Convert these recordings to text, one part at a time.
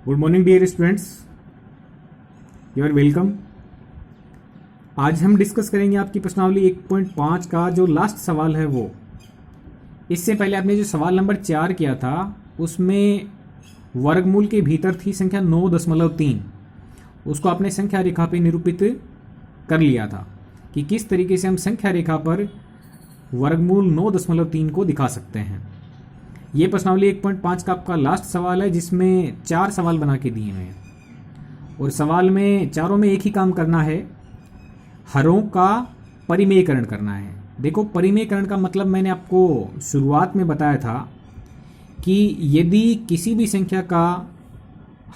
Good morning dear students, you are welcome. आज हम discuss करेंगे आपकी प्रश्नावली 1.5 का जो लास्ट सवाल है वो। इससे पहले आपने जो सवाल नंबर 4 किया था उसमें वर्गमूल के भीतर थी संख्या 9.3। उसको आपने संख्या रेखा पे निरूपित कर लिया था कि किस तरीके से हम संख्या रेखा पर वर्गमूल 9.3 को दिखा सकते हैं। ये प्रश्नावली 1.5 का आपका लास्ट सवाल है जिसमें 4 सवाल बना के दिए हुए हैं और सवाल में चारों में एक ही काम करना है, हरों का परिमेयकरण करना है। देखो, परिमेयकरण का मतलब मैंने आपको शुरुआत में बताया था कि यदि किसी भी संख्या का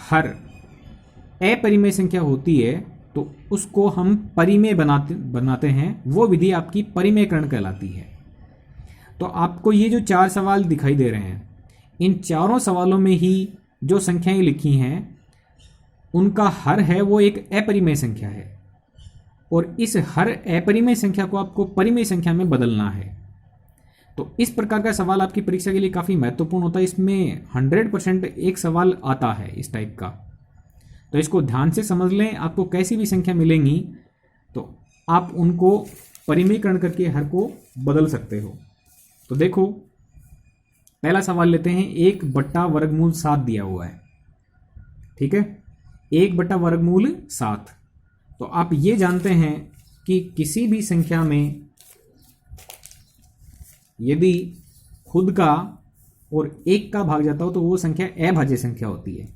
हर अपरिमेय संख्या होती है तो उसको हम परिमेय बनाते हैं। वो विधि आपकी परिमेयकरण कहलाती है। तो आपको ये जो 4 सवाल दिखाई दे रहे हैं, इन चारों सवालों में ही जो संख्याएं लिखी हैं उनका हर है वो एक अपरिमेय संख्या है और इस हर अपरिमेय संख्या को आपको परिमेय संख्या में बदलना है। तो इस प्रकार का सवाल आपकी परीक्षा के लिए काफ़ी महत्वपूर्ण होता है। इसमें 100% एक सवाल आता है इस टाइप का, तो इसको ध्यान से समझ लें। आपको कैसी भी संख्या मिलेंगी तो आप उनको परिमेयकरण करके हर को बदल सकते हो। तो देखो, पहला सवाल लेते हैं। 1/वर्गमूल 7 दिया हुआ है, ठीक है। 1/वर्गमूल 7। तो आप ये जानते हैं कि किसी भी संख्या में यदि खुद का और 1 का भाग जाता हो तो वो संख्या अभाज्य संख्या होती है।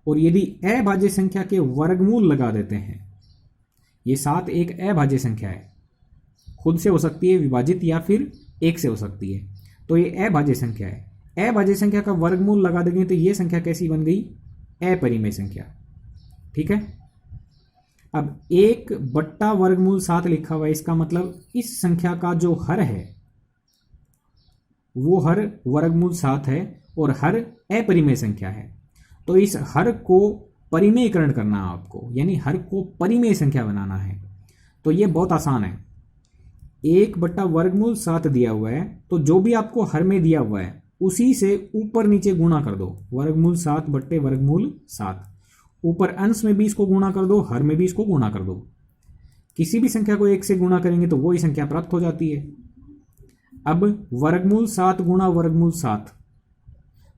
और यदि अभाज्य संख्या के वर्गमूल लगा देते हैं, ये 7 एक अभाज्य संख्या है, खुद से हो सकती है विभाजित या फिर 1 से हो सकती है, तो ये अभाज्य संख्या है। अभाज्य संख्या का वर्गमूल लगा देंगे तो ये संख्या कैसी बन गई? अपरिमेय संख्या, ठीक है। अब 1/वर्गमूल 7 लिखा हुआ है, इसका मतलब इस संख्या का जो हर है वो हर वर्गमूल 7 है और हर अपरिमेय संख्या है। तो इस हर को परिमेयकरण करना है आपको, यानी हर को परिमेय संख्या बनाना है। तो ये बहुत आसान है। 1/वर्गमूल 7 दिया हुआ है तो जो भी आपको हर में दिया हुआ है उसी से ऊपर नीचे गुणा कर दो। वर्गमूल 7/वर्गमूल 7, ऊपर अंश में भी इसको गुणा कर दो, हर में भी इसको गुणा कर दो। किसी भी संख्या को 1 से गुणा करेंगे तो वही संख्या प्राप्त हो जाती है। अब वर्गमूल 7 गुणा वर्गमूल 7,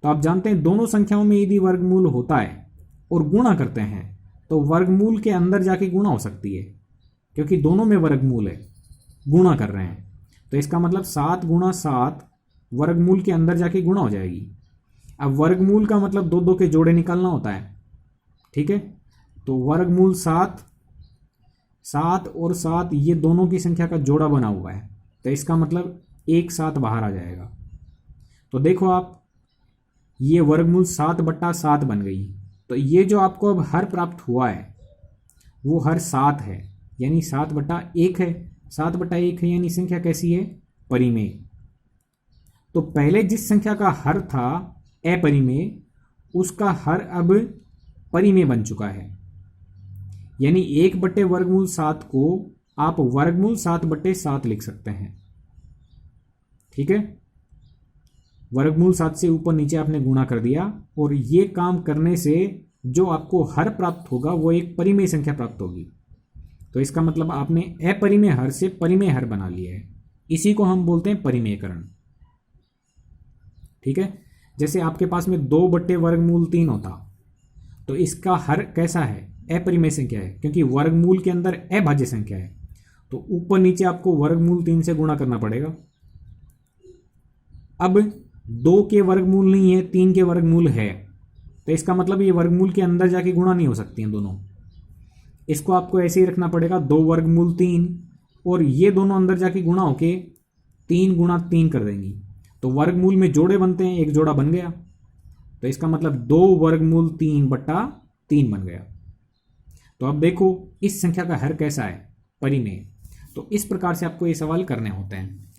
तो आप जानते हैं दोनों संख्याओं में यदि वर्गमूल होता है और गुणा करते हैं तो वर्गमूल के अंदर जाके गुणा हो सकती है, क्योंकि दोनों में वर्गमूल है, गुणा कर रहे हैं। तो इसका मतलब 7 गुणा 7 वर्गमूल के अंदर जाके गुणा हो जाएगी। अब वर्गमूल का मतलब 2 2 के जोड़े निकालना होता है, ठीक है। तो वर्गमूल 7 और 7 ये दोनों की संख्या का जोड़ा बना हुआ है, तो इसका मतलब 1 7 बाहर आ जाएगा। तो देखो आप, ये वर्गमूल 7/7 बन गई। तो ये जो आपको अब हर प्राप्त हुआ है वो हर 7 है, यानी 7/1 है। 7/1 है यानी संख्या कैसी है? परिमेय। तो पहले जिस संख्या का हर था अपरिमेय, उसका हर अब परिमेय बन चुका है। यानी 1/वर्गमूल 7 को आप वर्गमूल 7/7 लिख सकते हैं, ठीक है। वर्गमूल 7 से ऊपर नीचे आपने गुणा कर दिया और ये काम करने से जो आपको हर प्राप्त होगा वो एक परिमेय संख्या प्राप्त होगी। तो इसका मतलब आपने अपरिमेय हर से परिमेय हर बना लिया है। इसी को हम बोलते हैं परिमेयकरण, ठीक है। जैसे आपके पास में 2/वर्गमूल 3 होता तो इसका हर कैसा है? अपरिमेय संख्या है, क्योंकि वर्गमूल के अंदर अभाज्य संख्या है। तो ऊपर नीचे आपको वर्गमूल 3 से गुणा करना पड़ेगा। अब 2 के वर्गमूल नहीं है, 3 के वर्गमूल है, तो इसका मतलब ये वर्गमूल के अंदर जाके गुणा नहीं हो सकती हैं दोनों। इसको आपको ऐसे ही रखना पड़ेगा, 2/3 और ये दोनों अंदर जाके गुणा होके 3 × 3 कर देंगी। तो वर्गमूल में जोड़े बनते हैं, एक जोड़ा बन गया, तो इसका मतलब 2/3/3 बन गया। तो अब देखो इस संख्या का हर कैसा है? परिमेय। तो इस प्रकार से आपको ये सवाल करने होते हैं।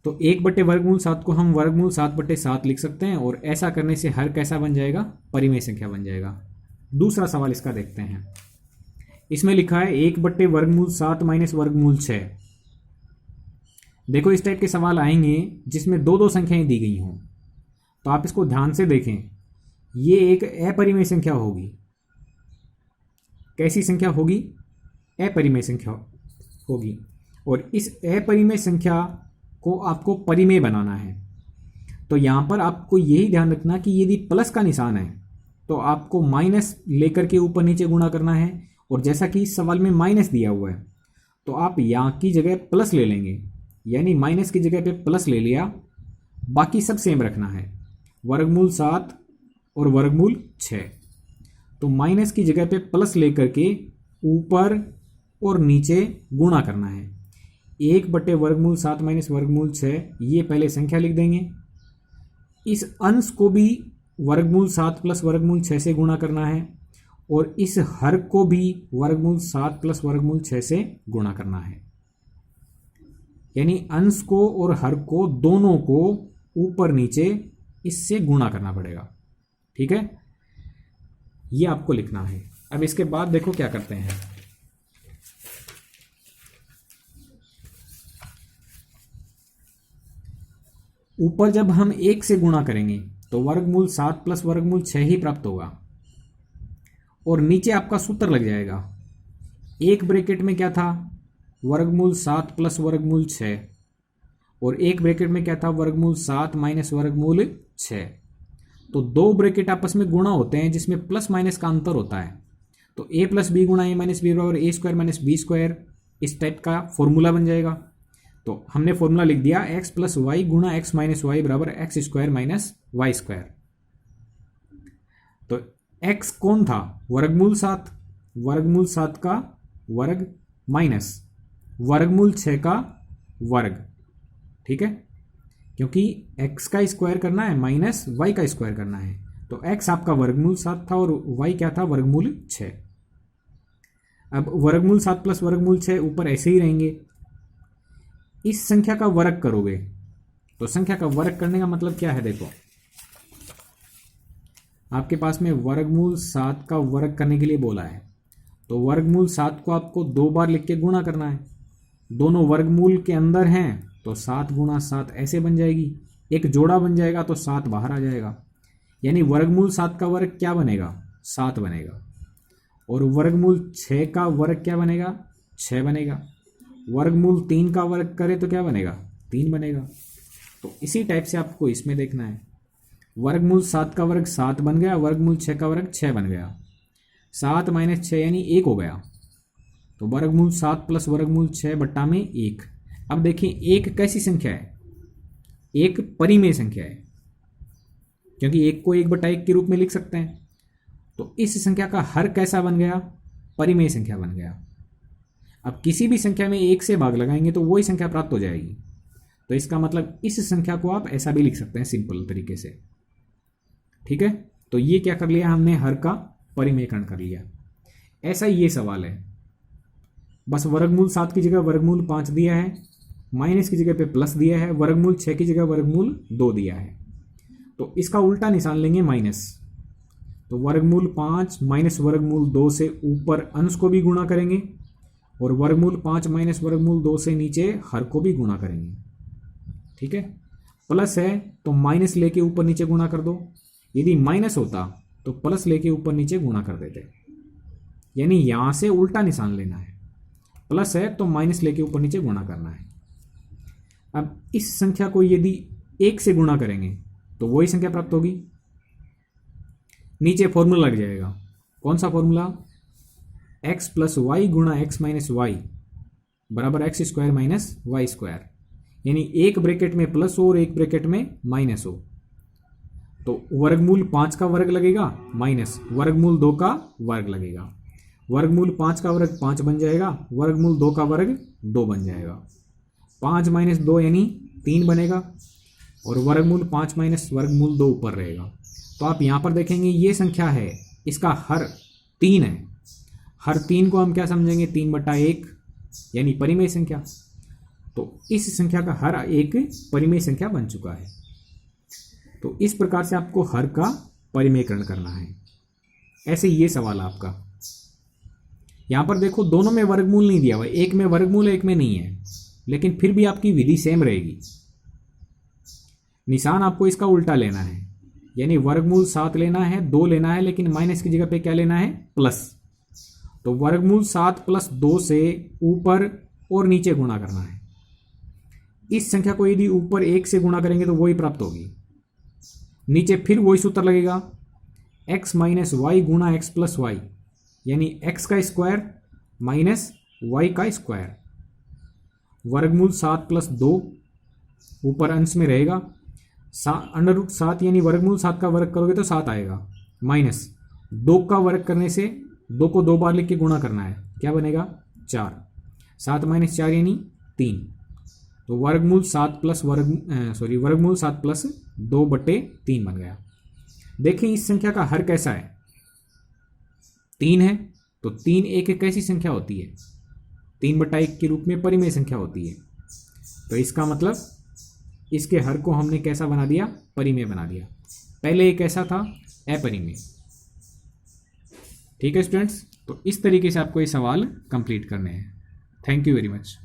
तो 1/वर्गमूल 7 को हम वर्गमूल 7/7 लिख सकते हैं और ऐसा करने से हर कैसा बन जाएगा? परिमेय संख्या बन जाएगा। दूसरा सवाल इसका देखते हैं। इसमें लिखा है 1/वर्गमूल 7 - वर्गमूल 6। देखो, इस टाइप के सवाल आएंगे जिसमें 2 2 संख्याएं दी गई हों, तो आप इसको ध्यान से देखें। ये एक अपरिमेय संख्या होगी। कैसी संख्या होगी? अपरिमेय संख्या होगी। और इस अपरिमेय संख्या को आपको परिमेय बनाना है। तो यहाँ पर आपको यही ध्यान रखना कि यदि प्लस का निशान है तो आपको माइनस लेकर के ऊपर नीचे गुणा करना है। और जैसा कि इस सवाल में माइनस दिया हुआ है तो आप यहाँ की जगह प्लस ले लेंगे, यानी माइनस की जगह पे प्लस ले लिया, बाकी सब सेम रखना है, वर्गमूल 7 और वर्गमूल 6। तो माइनस की जगह पे प्लस लेकर के ऊपर और नीचे गुणा करना है। 1/वर्गमूल 7 माइनस वर्गमूल 6, ये पहले संख्या लिख देंगे। इस अंश को भी वर्गमूल 7 प्लस वर्गमूल 6 से गुणा करना है और इस हर को भी वर्गमूल 7 प्लस वर्गमूल 6 से गुणा करना है। यानी अंश को और हर को दोनों को ऊपर नीचे इससे गुणा करना पड़ेगा। ठीक है, ये आपको लिखना है। अब इसके बाद देखो क्या करते हैं। ऊपर जब हम 1 से गुणा करेंगे तो वर्गमूल 7 प्लस वर्गमूल 6 ही प्राप्त होगा और नीचे आपका सूत्र लग जाएगा। एक ब्रैकेट में क्या था? वर्गमूल 7 प्लस वर्गमूल 6 और एक ब्रैकेट में क्या था? वर्गमूल 7 माइनस वर्गमूल 6। तो दो ब्रैकेट आपस में गुणा होते हैं जिसमें प्लस माइनस का अंतर होता है। तो a प्लस बी गुणा a माइनस बी बराबर a² माइनस b², इस टाइप का फॉर्मूला बन जाएगा। तो हमने फॉर्मूला लिख दिया x प्लस वाई गुणा x माइनस वाई बराबर x² माइनस y²। तो x कौन था? वर्गमूल 7, वर्गमूल 7 का वर्ग माइनस वर्गमूल 6 का वर्ग। ठीक है, क्योंकि x का स्क्वायर करना है माइनस y का स्क्वायर करना है। तो x आपका वर्गमूल 7 था और y क्या था? वर्गमूल 6। अब वर्गमूल 7 प्लस वर्गमूल 6 ऊपर ऐसे ही रहेंगे। इस संख्या का वर्ग करोगे तो संख्या का वर्ग करने का मतलब क्या है? देखो, आपके पास में वर्गमूल 7 का वर्ग करने के लिए बोला है तो वर्गमूल 7 को आपको 2 बार लिख के गुणा करना है। दोनों वर्गमूल के अंदर हैं तो 7 गुणा 7 ऐसे बन जाएगी, एक जोड़ा बन जाएगा तो 7 बाहर आ जाएगा। यानी वर्गमूल 7 का वर्ग क्या बनेगा? 7 बनेगा। और वर्गमूल 6 का वर्ग क्या बनेगा? 6 बनेगा। वर्गमूल 3 का वर्ग करे तो क्या बनेगा? 3 बनेगा। तो इसी टाइप से आपको इसमें देखना है। वर्गमूल 7 का वर्ग 7 बन गया, वर्गमूल 6 का वर्ग 6 बन गया। 7 माइनस 6 यानी 1 हो गया। तो वर्गमूल 7 प्लस वर्गमूल 6 बट्टा में 1। अब देखिए 1 कैसी संख्या है? एक परिमेय संख्या है, क्योंकि 1 को 1/1 के रूप में लिख सकते हैं। तो इस संख्या का हर कैसा बन गया? परिमेय संख्या बन गया। अब किसी भी संख्या में 1 से भाग लगाएंगे तो वही संख्या प्राप्त हो जाएगी। तो इसका मतलब इस संख्या को आप ऐसा भी लिख सकते हैं सिंपल तरीके से। ठीक है, तो ये क्या कर लिया हमने? हर का परिमेयकरण कर लिया। ऐसा ये सवाल है, बस वर्गमूल 7 की जगह वर्गमूल 5 दिया है, माइनस की जगह पे प्लस दिया है, वर्गमूल 6 की जगह वर्गमूल 2 दिया है। तो इसका उल्टा निशान लेंगे माइनस। तो वर्गमूल 5 माइनस वर्गमूल 2 से ऊपर अंश को भी गुणा करेंगे और वर्गमूल 5 माइनस वर्गमूल 2 से नीचे हर को भी गुणा करेंगे। ठीक है, प्लस है तो माइनस लेके ऊपर नीचे गुणा कर दो। यदि माइनस होता तो प्लस लेके ऊपर नीचे गुणा कर देते। यानी यहां से उल्टा निशान लेना है। प्लस है तो माइनस लेके ऊपर नीचे गुणा करना है। अब इस संख्या को यदि 1 से गुणा करेंगे तो वही संख्या प्राप्त होगी। नीचे फॉर्मूला लग जाएगा। कौन सा फॉर्मूला? x प्लस वाई गुणा x माइनस वाई बराबर x² माइनस y²। यानी एक ब्रैकेट में प्लस हो और एक ब्रैकेट में माइनस हो। तो वर्गमूल 5 का वर्ग लगेगा माइनस वर्गमूल 2 का वर्ग लगेगा। वर्गमूल 5 का वर्ग 5 बन जाएगा, वर्गमूल 2 का वर्ग 2 बन जाएगा। 5 माइनस 2 यानी 3 बनेगा और वर्गमूल 5 माइनस वर्गमूल 2 ऊपर रहेगा। तो आप यहाँ पर देखेंगे ये संख्या है, इसका हर 3 है। हर 3 को हम क्या समझेंगे? 3/1 यानी परिमेय संख्या। तो इस संख्या का हर एक परिमेय संख्या बन चुका है। तो इस प्रकार से आपको हर का परिमेयकरण करना है। ऐसे ये सवाल आपका। यहां पर देखो दोनों में वर्गमूल नहीं दिया हुआ, एक में वर्गमूल एक में नहीं है, लेकिन फिर भी आपकी विधि सेम रहेगी। निशान आपको इसका उल्टा लेना है। यानी वर्गमूल 7 लेना है, 2 लेना है, लेकिन माइनस की जगह पे क्या लेना है, प्लस। तो वर्गमूल 7 प्लस 2 से ऊपर और नीचे गुणा करना है। इस संख्या को यदि ऊपर 1 से गुणा करेंगे तो वही प्राप्त होगी, नीचे फिर वही सूत्र लगेगा, x माइनस वाई गुणा एक्स प्लस वाई, यानी x का स्क्वायर माइनस y का स्क्वायर। वर्गमूल 7 प्लस 2 ऊपर अंश में रहेगा, अंडर रूट 7 यानी वर्गमूल 7 का वर्ग करोगे तो 7 आएगा, माइनस 2 का वर्ग करने से 2 को 2 बार लिख के गुणा करना है, क्या बनेगा 4, 7 माइनस 4 यानी 3। तो वर्गमूल 7 प्लस वर्गमूल 7 प्लस 2/3 बन गया। देखें इस संख्या का हर कैसा है, 3 है, तो 3 एक कैसी संख्या होती है, 3/1 के रूप में परिमेय संख्या होती है। तो इसका मतलब इसके हर को हमने कैसा बना दिया, परिमेय बना दिया। पहले ये कैसा था, अपरिमेय। ठीक है स्टूडेंट्स, तो इस तरीके से आपको ये सवाल कंप्लीट करने हैं। Thank you very much.